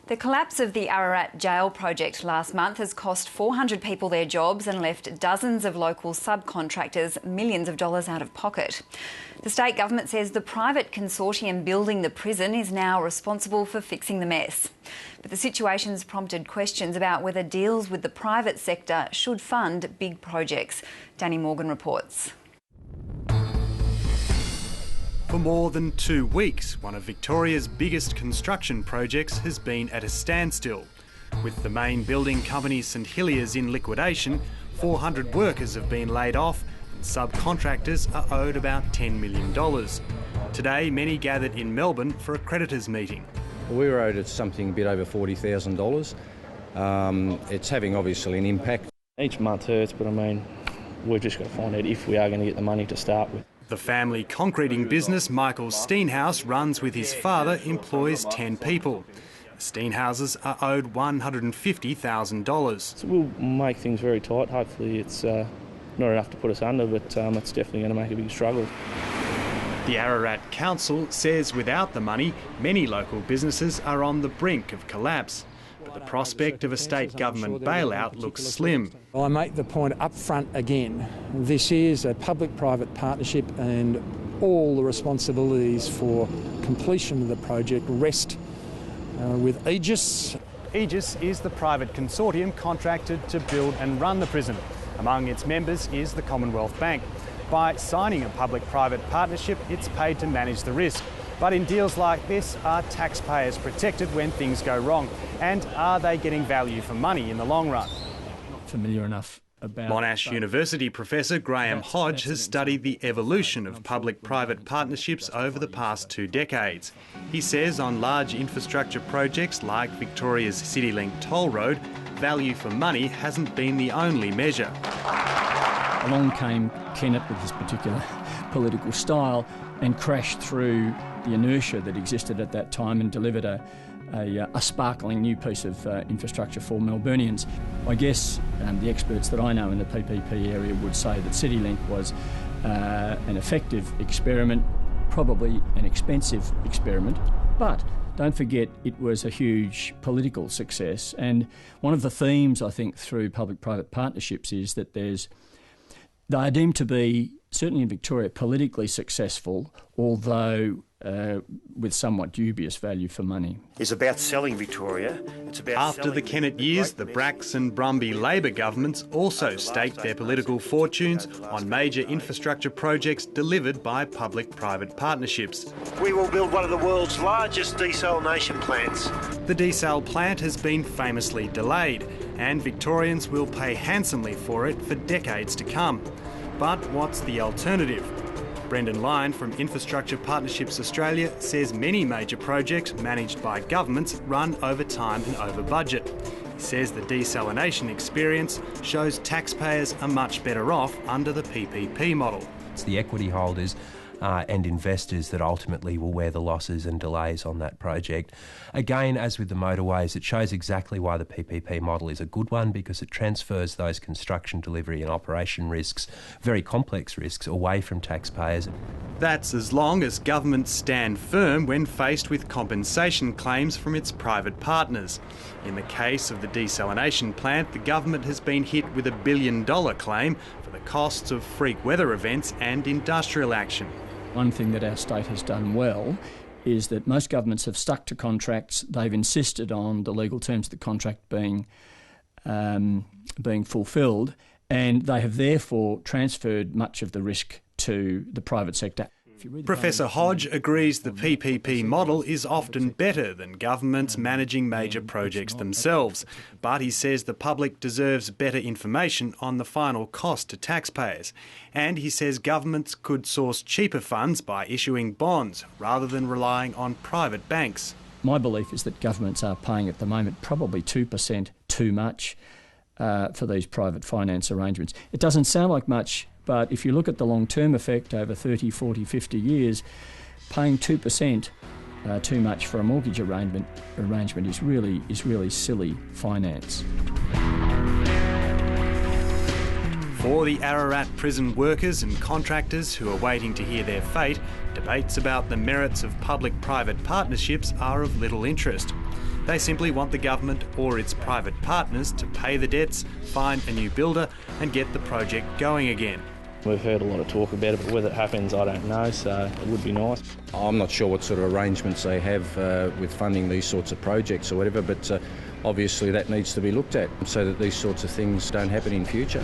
The collapse of the Ararat jail project last month has cost 400 people their jobs and left dozens of local subcontractors millions of dollars out of pocket. The state government says the private consortium building the prison is now responsible for fixing the mess. But the situation's prompted questions about whether deals with the private sector should fund big projects. Danny Morgan reports. For more than 2 weeks, one of Victoria's biggest construction projects has been at a standstill. With the main building company St Hilliers in liquidation, 400 workers have been laid off and subcontractors are owed about $10 million. Today, many gathered in Melbourne for a creditors meeting. We were owed something a bit over $40,000. It's having obviously an impact. Each month hurts, but I mean, we've just got to find out if we are going to get the money to start with. The family concreting business Michael Steenhouse runs with his father employs 10 people. The Steenhouses are owed $150,000. So we'll make things very tight. Hopefully it's not enough to put us under, but it's definitely going to make a big struggle. The Ararat Council says without the money, many local businesses are on the brink of collapse. But the prospect of a state government bailout looks slim. I make the point up front again. This is a public-private partnership and all the responsibilities for completion of the project rest with Aegis. Aegis is the private consortium contracted to build and run the prison. Among its members is the Commonwealth Bank. By signing a public-private partnership, it's paid to manage the risk. But in deals like this, are taxpayers protected when things go wrong? And are they getting value for money in the long run? Not familiar enough about... Monash University professor Graham Hodge has studied the evolution of public-private partnerships over the past 2 decades. He says on large infrastructure projects like Victoria's CityLink toll road, value for money hasn't been the only measure. Along came Kennett with his particular political style and crashed through the inertia that existed at that time and delivered a sparkling new piece of infrastructure for Melburnians. I guess the experts that I know in the PPP area would say that CityLink was an effective experiment, probably an expensive experiment, but don't forget it was a huge political success. And one of the themes, I think, through public-private partnerships is that they are deemed to be, certainly in Victoria, politically successful, although with somewhat dubious value for money. It's about selling Victoria. It's about After the Kennett years, the Bracks and Brumby Labor governments also staked their political fortunes on major infrastructure projects delivered by public-private partnerships. We will build one of the world's largest desalination plants. The desal plant has been famously delayed, and Victorians will pay handsomely for it for decades to come. But what's the alternative? Brendan Lyon from Infrastructure Partnerships Australia says many major projects managed by governments run over time and over budget. He says the desalination experience shows taxpayers are much better off under the PPP model. It's the equity holders and investors that ultimately will wear the losses and delays on that project. Again, as with the motorways, it shows exactly why the PPP model is a good one, because it transfers those construction, delivery and operation risks, very complex risks, away from taxpayers. That's as long as governments stand firm when faced with compensation claims from its private partners. In the case of the desalination plant, the government has been hit with $1 billion claim for the costs of freak weather events and industrial action. One thing that our state has done well is that most governments have stuck to contracts. They've insisted on the legal terms of the contract being fulfilled, and they have therefore transferred much of the risk to the private sector. Professor Hodge agrees the PPP model is often better than governments managing major projects themselves, but he says the public deserves better information on the final cost to taxpayers. And he says governments could source cheaper funds by issuing bonds rather than relying on private banks. My belief is that governments are paying at the moment probably 2% too much for these private finance arrangements. It doesn't sound like much, but if you look at the long-term effect over 30, 40, 50 years, paying 2% too much for a mortgage arrangement is really silly finance. For the Ararat prison workers and contractors who are waiting to hear their fate, debates about the merits of public-private partnerships are of little interest. They simply want the government or its private partners to pay the debts, find a new builder and get the project going again. We've heard a lot of talk about it, but whether it happens, I don't know, so it would be nice. I'm not sure what sort of arrangements they have with funding these sorts of projects or whatever, but obviously that needs to be looked at so that these sorts of things don't happen in future.